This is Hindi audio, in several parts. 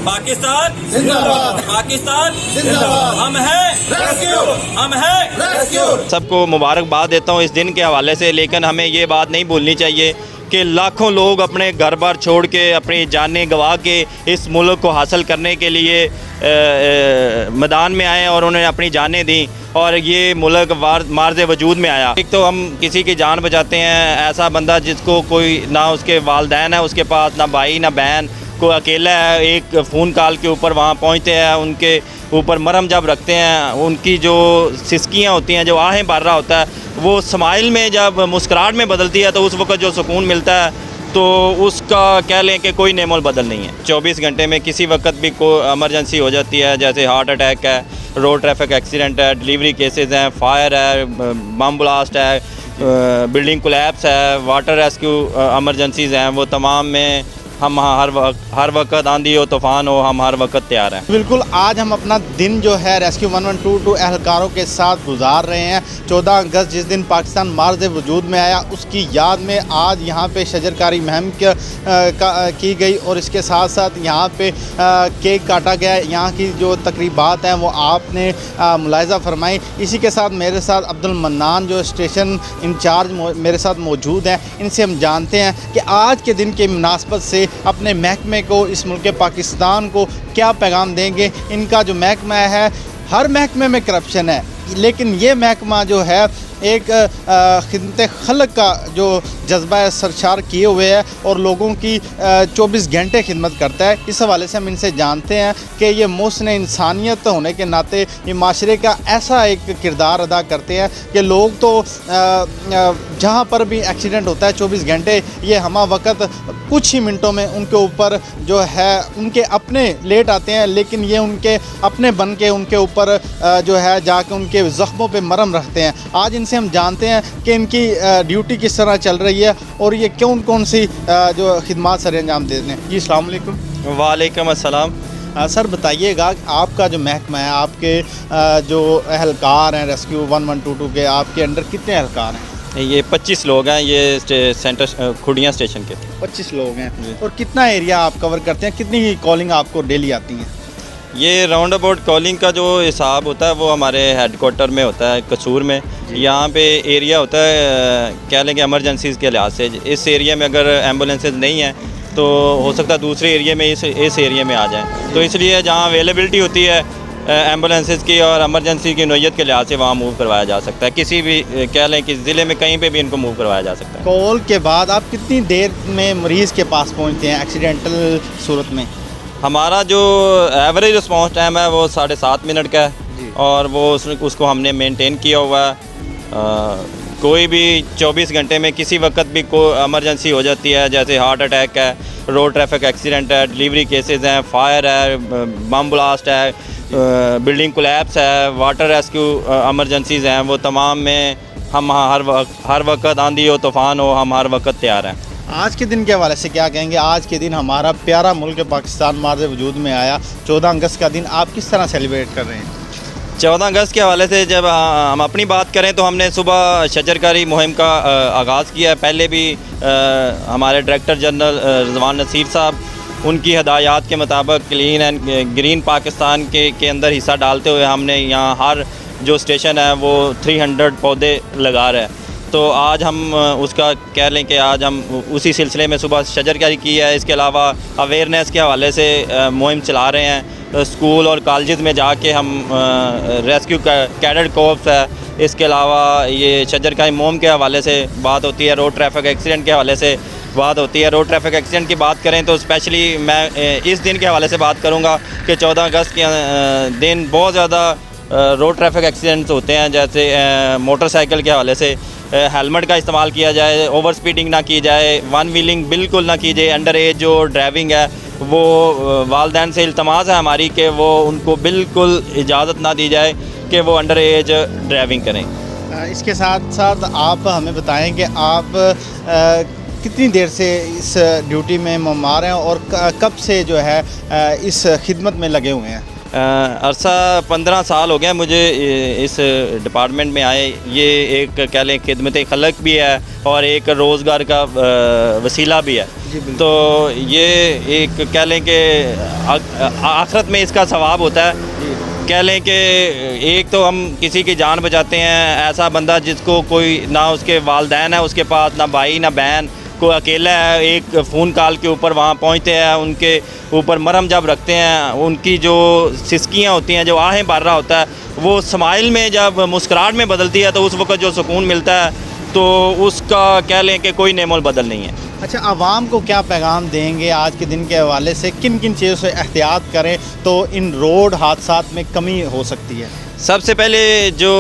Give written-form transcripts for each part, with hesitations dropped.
पाकिस्तान जिंदाबाद, पाकिस्तान जिंदाबाद, हम हैं रेस्क्यू, हम हैं रेस्क्यू। सबको मुबारकबाद देता हूँ इस दिन के हवाले से, लेकिन हमें ये बात नहीं भूलनी चाहिए कि लाखों लोग अपने घर बार छोड़ के अपनी जानें गंवा के इस मुल्क को हासिल करने के लिए मैदान में आए और उन्होंने अपनी जानें दी और ये मुल्क मार्ज़ वजूद में आया। एक तो हम किसी की जान बचाते हैं, ऐसा बंदा जिसको कोई ना उसके वालिदैन है उसके पास, ना भाई ना बहन, को अकेला है, एक फ़ोन कॉल के ऊपर वहाँ पहुँचते हैं, उनके ऊपर मरहम जब रखते हैं, उनकी जो सिसकियाँ होती हैं, जो आहें भर रहा होता है, वो स्माइल में जब मुस्कुराहट में बदलती है तो उस वक्त जो सुकून मिलता है तो उसका कह लें कि कोई नेमोल बदल नहीं है। 24 घंटे में किसी वक्त भी कोई एमरजेंसी हो जाती है, जैसे हार्ट अटैक है, रोड ट्रैफिक एक्सीडेंट है, डिलीवरी केसेस हैं, फायर है, बम ब्लास्ट है, बिल्डिंग कोलैप्स है, वाटर रेस्क्यू एमरजेंसीज़ हैं, वो तमाम में हम हर वक्त आंधी हो तूफ़ान हो, हम हर वक्त तैयार हैं। बिल्कुल, आज हम अपना दिन जो है रेस्क्यू 1122 एहलकारों के साथ गुजार रहे हैं। 14 अगस्त जिस दिन पाकिस्तान मार्ज़ वजूद में आया, उसकी याद में आज यहाँ पे शजरकारी मुहिम की गई और इसके साथ साथ यहाँ पे केक काटा गया। यहाँ की जो तकरीबात हैं वो आपने मुलाहिज़ा फरमाई। इसी के साथ मेरे साथ अब्दुल मन्नान जो स्टेशन इंचार्ज मेरे साथ मौजूद हैं, इनसे हम जानते हैं कि आज के दिन के मुनासबत से अपने महकमे को, इस मुल्क पाकिस्तान को क्या पैगाम देंगे। इनका जो महकमा है, हर महकमे में करप्शन है, लेकिन ये महकमा जो है एक खिदमत खल्क का जो जज्बा है सरशार किए हुए है और लोगों की 24 घंटे खिदमत करता है। इस हवाले से हम इनसे जानते हैं कि ये मोहसिन इंसानियत होने के नाते ये माशरे का ऐसा एक किरदार अदा करते हैं कि लोग तो जहाँ पर भी एक्सीडेंट होता है 24 घंटे ये हमा वक्त कुछ ही मिनटों में उनके ऊपर जो है उनके अपने लेट आते हैं, लेकिन ये उनके अपने बन के उनके ऊपर जो है जाके उनके ज़ख्मों पे मरहम रखते हैं। आज इनसे हम जानते हैं कि इनकी ड्यूटी किस तरह चल रही है और ये कौन कौन सी जो खिदमात सर अंजाम देते हैं। जी अस्सलाम वालेकुम। वालेकुम अस्सलाम। सर बताइएगा, आपका जो महकमा है, आपके जो एहलकार हैं रेस्क्यू 1122 के, आपके अंडर कितने एहलकार हैं? ये 25 लोग हैं, ये सेंटर खुड़ियाँ स्टेशन के 25 लोग हैं। और कितना एरिया आप कवर करते हैं, कितनी कॉलिंग आपको डेली आती हैं? ये राउंड अबाउट कॉलिंग का जो हिसाब होता है वो हमारे हेडक्वार्टर में होता है कसूर में। यहाँ पे एरिया होता है कह लें कि एमरजेंसीज़ के लिहाज से, इस एरिया में अगर एम्बुलेंसेज नहीं हैं तो हो सकता है दूसरे एरिया में इस एरिया में आ जाएँ, तो इसलिए जहाँ अवेलेबिलिटी होती है एम्बुलेंसेज की और एमरजेंसी की नौयत के लिहाज से वहाँ मूव करवाया जा सकता है। किसी भी कह लें कि ज़िले में कहीं पे भी इनको मूव करवाया जा सकता है। कॉल के बाद आप कितनी देर में मरीज़ के पास पहुँचते हैं एक्सीडेंटल सूरत में? हमारा जो एवरेज रिस्पॉन्स टाइम है वो 7.5 मिनट का है और वो उसको हमने मेंटेन किया हुआ है। कोई भी 24 घंटे में किसी वक्त भी कोई एमरजेंसी हो जाती है, जैसे हार्ट अटैक है, रोड ट्रैफिक एक्सीडेंट है, डिलीवरी केसेस हैं, फायर है, बम ब्लास्ट है, बिल्डिंग कोलैप्स है, वाटर रेस्क्यू एमरजेंसीज़ हैं, वो तमाम में हम हर वक्त आंधी हो तूफ़ान हो, हम हर वक्त तैयार हैं। आज के दिन के हवाले से क्या कहेंगे? आज के दिन हमारा प्यारा मुल्क पाकिस्तान मार्ज़ वजूद में आया, 14 अगस्त का दिन आप किस तरह सेलिब्रेट कर रहे हैं? 14 अगस्त के हवाले से जब हम अपनी बात करें तो हमने सुबह शजरकारी मुहिम का आगाज़ किया है। पहले भी हमारे डायरेक्टर जनरल रिजवान नसीर साहब, उनकी हदायत के मुताबिक क्लीन एंड ग्रीन पाकिस्तान के अंदर हिस्सा डालते हुए हमने यहाँ हर जो स्टेशन है वो 300 पौधे लगा रहे हैं। तो आज हम उसका कह लें कि आज हम उसी सिलसिले में सुबह शजरकारी की है। इसके अलावा अवेयरनेस के हवाले से मुहिम चला रहे हैं। स्कूल और कॉलेज में जाके हम रेस्क्यू कैडेट कोर्प्स है, इसके अलावा ये शजरकारी मुहिम के हवाले से बात होती है, रोड ट्रैफिक एक्सीडेंट के हवाले से बात होती है। रोड ट्रैफिक एक्सीडेंट की बात करें तो स्पेशली मैं इस दिन के हवाले से बात करूँगा कि 14 अगस्त के दिन बहुत ज़्यादा रोड ट्रैफिक एक्सीडेंट्स होते हैं। जैसे मोटरसाइकिल के हवाले से हेलमेट का इस्तेमाल किया जाए, ओवर स्पीडिंग ना की जाए, वन व्हीलिंग बिल्कुल ना की जाए। अंडर एज जो ड्राइविंग है वो वालिदैन से इल्तमास है हमारी कि वो उनको बिल्कुल इजाज़त ना दी जाए कि वो अंडर एज ड्राइविंग करें। इसके साथ साथ आप हमें बताएं कि आप कितनी देर से इस ड्यूटी में मुम्मार हैं और कब से जो है इस खिदमत में लगे हुए हैं? अरसा 15 साल हो गया मुझे इस डिपार्टमेंट में आए। ये एक कह लें खिदमत खलक भी है और एक रोज़गार का वसीला भी है। तो ये एक कह लें कि आखिरत में इसका सवाब होता है। कह लें कि एक तो हम किसी की जान बचाते हैं, ऐसा बंदा जिसको कोई ना उसके वालदैन है उसके पास, ना भाई ना बहन, कोई अकेला है, एक फ़ोन कॉल के ऊपर वहाँ पहुँचते हैं, उनके ऊपर मरहम जब रखते हैं, उनकी जो सिसकियाँ होती हैं, जो आहें भर रहा होता है, वो स्माइल में जब मुस्कुराहट में बदलती है तो उस वक़्त जो सुकून मिलता है तो उसका कह लें कि कोई नेमोल बदल नहीं है। अच्छा, आवाम को क्या पैगाम देंगे आज के दिन के हवाले से, किन किन चीज़ों से एहतियात करें तो इन रोड हादसात में कमी हो सकती है? सबसे पहले जो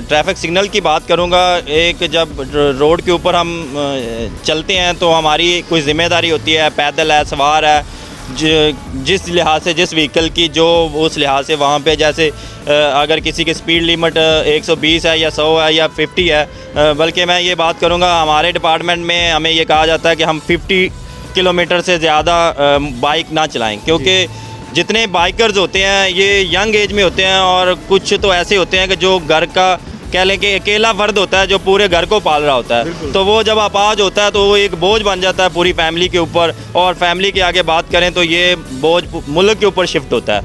ट्रैफिक सिग्नल की बात करूंगा, एक जब रोड के ऊपर हम चलते हैं तो हमारी कोई ज़िम्मेदारी होती है, पैदल है, सवार है, जिस लिहाज से जिस व्हीकल की जो उस लिहाज से वहाँ पे जैसे अगर किसी की स्पीड लिमिट 120 है या 100 है या 50 है, बल्कि मैं ये बात करूँगा हमारे डिपार्टमेंट में हमें ये कहा जाता है कि हम 50 किलोमीटर से ज़्यादा बाइक ना चलाएं, क्योंकि जितने बाइकर्स होते हैं ये यंग एज में होते हैं और कुछ तो ऐसे होते हैं कि जो घर का कह लें कि अकेला फर्द होता है जो पूरे घर को पाल रहा होता है। तो वो जब अपाज होता है तो वो एक बोझ बन जाता है पूरी फैमिली के ऊपर, और फैमिली की आगे बात करें तो ये बोझ मुल्क के ऊपर शिफ्ट होता है।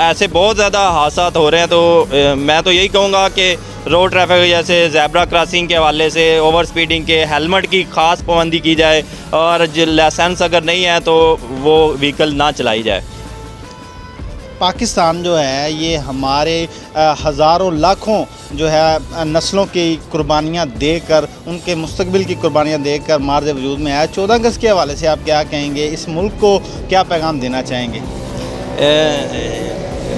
ऐसे बहुत ज़्यादा हादसा हो रहे हैं। तो मैं तो यही कहूँगा कि रोड ट्रैफिक जैसे ज़ेब्रा क्रॉसिंग के हवाले से, ओवर स्पीडिंग के, हेलमेट की ख़ास पाबंदी की जाए, और लाइसेंस अगर नहीं है तो वो व्हीकल ना चलाई जाए। पाकिस्तान जो है ये हमारे हज़ारों लाखों जो है नस्लों की कुर्बानियाँ देकर, उनके मुस्तकबिल की कुर्बानियाँ देकर मार्ज़ वजूद में आया। 14 अगस्त के हवाले से आप क्या कहेंगे, इस मुल्क को क्या पैगाम देना चाहेंगे?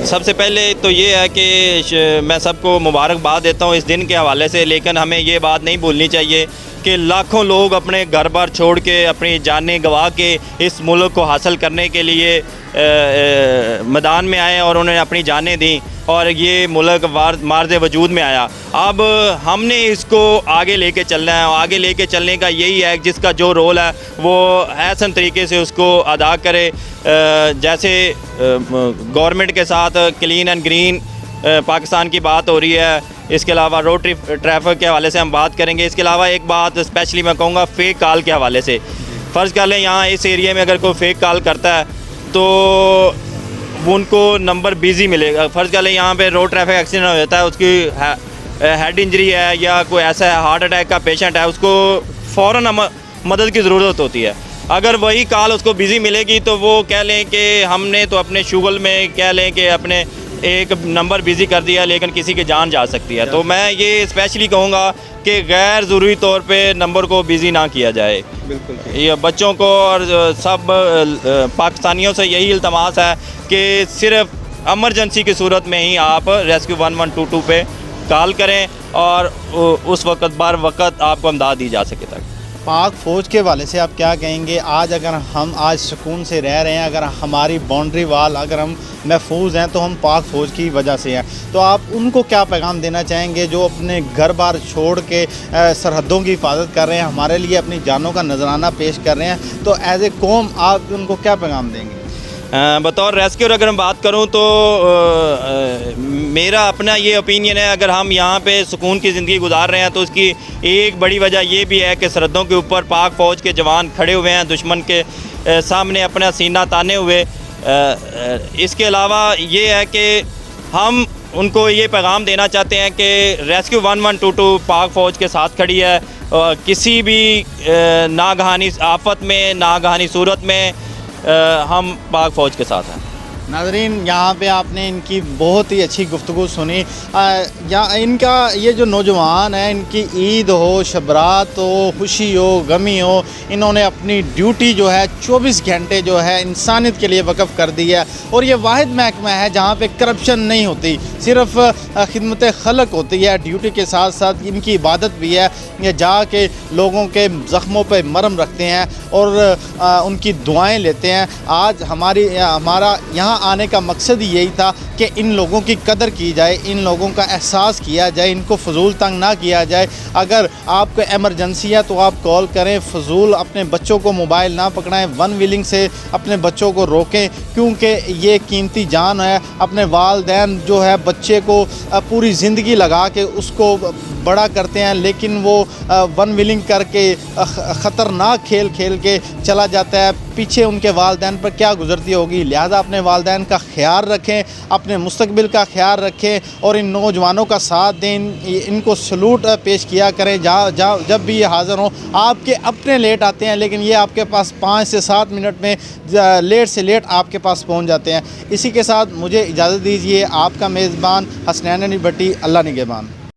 सबसे पहले तो ये है कि मैं सबको मुबारकबाद देता हूँ इस दिन के हवाले से, लेकिन हमें ये बात नहीं भूलनी चाहिए कि लाखों लोग अपने घर बार छोड़ के, अपनी जानें गंवा के इस मुल्क को हासिल करने के लिए मैदान में आए और उन्होंने अपनी जानें दी और ये मुल्क मार्ज़ वजूद में आया। अब हमने इसको आगे लेके चलना है, और आगे लेके चलने का यही है जिसका जो रोल है वो ऐसा तरीके से उसको अदा करे। जैसे गवर्नमेंट के साथ क्लीन एंड ग्रीन पाकिस्तान की बात हो रही है, इसके अलावा रोड ट्रैफिक के हवाले से हम बात करेंगे। इसके अलावा एक बात स्पेशली मैं कहूँगा फ़ेक कॉल के हवाले से। फ़र्ज़ कर लें यहाँ इस एरिया में अगर कोई फ़ेक कॉल करता है तो उनको नंबर बिज़ी मिलेगा। फ़र्ज़ कर लें यहाँ पे रोड ट्रैफिक एक्सीडेंट हो जाता है, उसकी हेड इंजरी है या कोई ऐसा हार्ट अटैक का पेशेंट है, उसको फ़ौरन मदद की ज़रूरत होती है। अगर वही कॉल उसको बिज़ी मिलेगी तो वो कह लें कि हमने तो अपने शुगल में कह लें कि अपने एक नंबर बिज़ी कर दिया, लेकिन किसी की जान जा सकती है। तो मैं ये स्पेशली कहूँगा कि गैर ज़रूरी तौर पे नंबर को बिज़ी ना किया जाए। बिल्कुल, ये बच्चों को और सब पाकिस्तानियों से यही इल्तमास है कि सिर्फ एमरजेंसी की सूरत में ही आप रेस्क्यू 1122 पे कॉल करें और उस वक्त बर वक्त आपको इमदाद दी जा सके तक। पाक फ़ौज के हवाले से आप क्या कहेंगे? आज अगर हम आज सुकून से रह रहे हैं, अगर हमारी बाउंड्री वाल अगर हम महफूज हैं तो हम पाक फ़ौज की वजह से हैं, तो आप उनको क्या पैगाम देना चाहेंगे जो अपने घर बार छोड़ के सरहदों की हिफाजत कर रहे हैं, हमारे लिए अपनी जानों का नजराना पेश कर रहे हैं? तो एज ए कौम आप उनको क्या पैगाम देंगे? बतौर रेस्क्यूर अगर मैं बात करूं तो मेरा अपना ये ओपिनियन है, अगर हम यहाँ पे सुकून की ज़िंदगी गुजार रहे हैं तो उसकी एक बड़ी वजह ये भी है कि सरहदों के ऊपर पाक फ़ौज के जवान खड़े हुए हैं दुश्मन के सामने अपना सीना ताने हुए। इसके अलावा ये है कि हम उनको ये पैगाम देना चाहते हैं कि रेस्क्यू 1122 पाक फ़ौज के साथ खड़ी है, किसी भी नागहानी आफत में, नागहानी सूरत में हम पाक फ़ौज के साथ हैं। नाज़रीन, यहाँ पे आपने इनकी बहुत ही अच्छी गुफ्तगू सुनी। या इनका ये जो नौजवान है, इनकी ईद हो, शबरात हो, खुशी हो, गमी हो, इन्होंने अपनी ड्यूटी जो है 24 घंटे जो है इंसानियत के लिए वक़्फ़ कर दी है। और ये वाहिद महकमा है जहाँ पे करप्शन नहीं होती, सिर्फ खिदमत खलक होती है। ड्यूटी के साथ साथ इनकी इबादत भी है, ये जाके लोगों के ज़ख्मों पे मरहम रखते हैं और उनकी दुआएँ लेते हैं। आज हमारा यहाँ यहाँ आने का मकसद ही यही था कि इन लोगों की कदर की जाए, इन लोगों का एहसास किया जाए, इनको फजूल तंग ना किया जाए। अगर आपको एमरजेंसी है तो आप कॉल करें, फजूल अपने बच्चों को मोबाइल ना पकड़ाएं, वन व्हीलिंग से अपने बच्चों को रोकें, क्योंकि ये कीमती जान है। अपने वालिदैन जो है बच्चे को पूरी ज़िंदगी लगा के उसको बड़ा करते हैं, लेकिन वो वन व्हीलिंग करके ख़तरनाक खेल खेल के चला जाता है, पीछे उनके वालिदैन पर क्या गुजरती होगी। लिहाजा अपने वालिदैन का ख्याल रखें, अपने मुस्तकबिल का ख्याल रखें और इन नौजवानों का साथ दें, इनको सलूट पेश किया करें जब भी ये हाज़िर हों। आपके अपने लेट आते हैं, लेकिन ये आपके पास 5 से 7 मिनट में लेट से लेट आपके पास पहुंच जाते हैं। इसी के साथ मुझे इजाज़त दीजिए, आपका मेज़बान हसनैन अली भट्टी, अल्लाह निगहबान।